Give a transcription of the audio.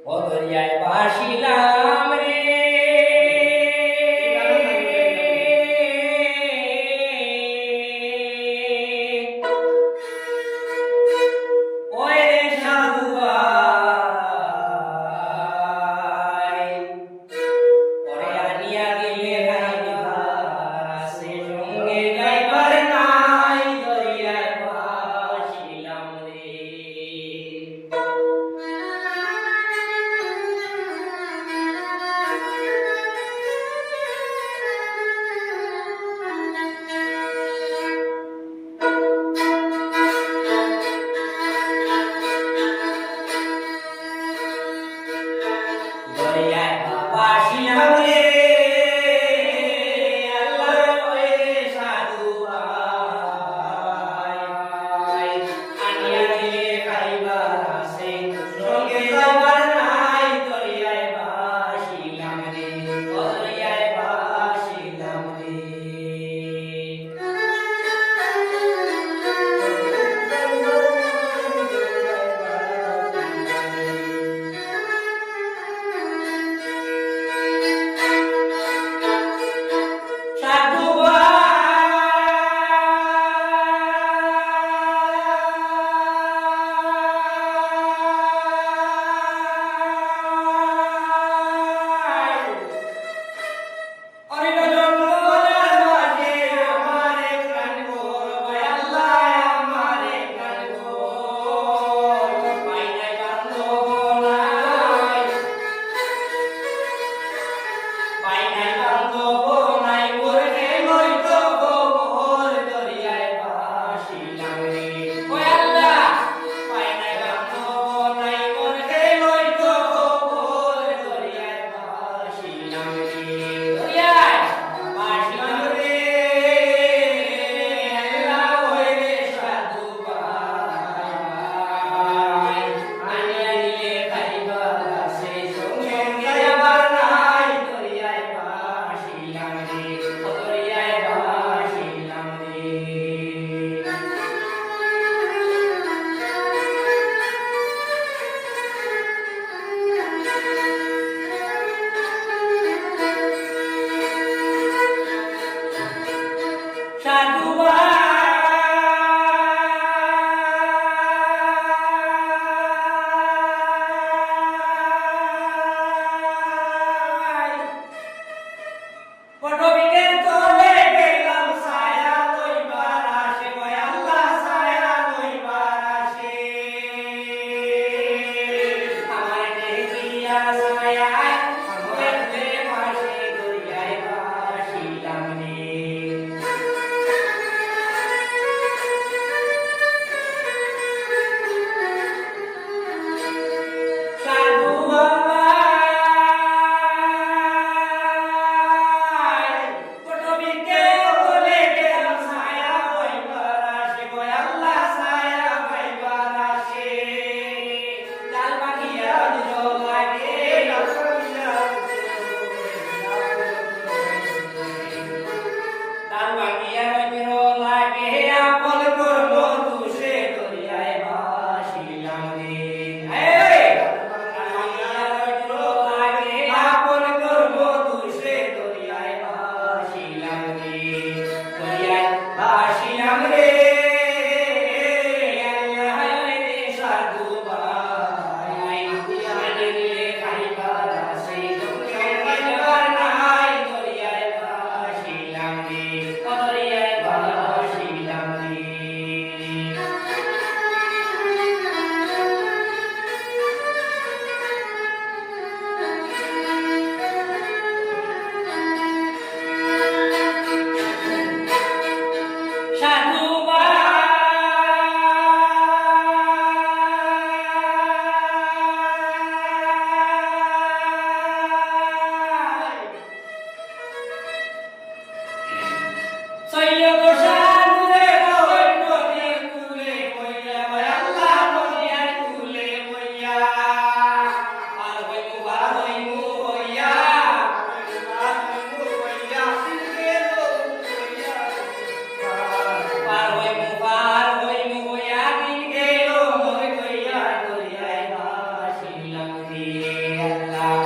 ও দরিয়ায় ভাসিলাম রে ওই রে সাধু ভাই ওরে আনিয়া দিলে গাইবার আছে সঙ্গে গাইবার নাই দরিয়ায় ভাসিলাম রে দরিয়ায় ভাসিলাম রে আল্লাহ ওই সাধু ভাই আনিয়া দিলে খাইবার আছে সঙ্গে যাইবার নাই দরিয়ায় ভাসিলাম রে ও দরিয়ায় ভাসিলাম রে সাধু ভাই অনেক জন্মদার মাঝে আমারে প্রাণ গোর ভাই আল্লাহ আমারে প্রাণ গোর পাই নাই বান্ধব নাই পাই নাই বান্ধব নাই মোরে লইতো গোবর দরিয়ায় ভাসিলাম রে ও আল্লাহ পাই নাই বান্ধব নাই মোরে লইতো গোবর দরিয়ায় ভাসিলাম রে দরিয়ায় ভাসিলাম রে আল্লাহ ওই রে সাধু ভাই আনিয়া দিলে খাইবার আছে সঙ্গে যাইবার নাই দরিয়ায় ভাসিলাম রে ও দরিয়ায় ভাসিলাম রে সাধু ভাই পটবিকের তলে গেলাম ছায়া লইবার আসে ওই আল্লাহ ছায়া লইবার আসে আমার দেখিয়া ছায়ায় আমার পাশে দরিয়ায় ভাসিলাম রে সাধু ভাই পটবিকে বলে গেলাম ছায়া পাইবার আসে গো আল্লাহ ছায়া পাইবার আসে লাল পাখিয়া দিল লাগে আল্লাহ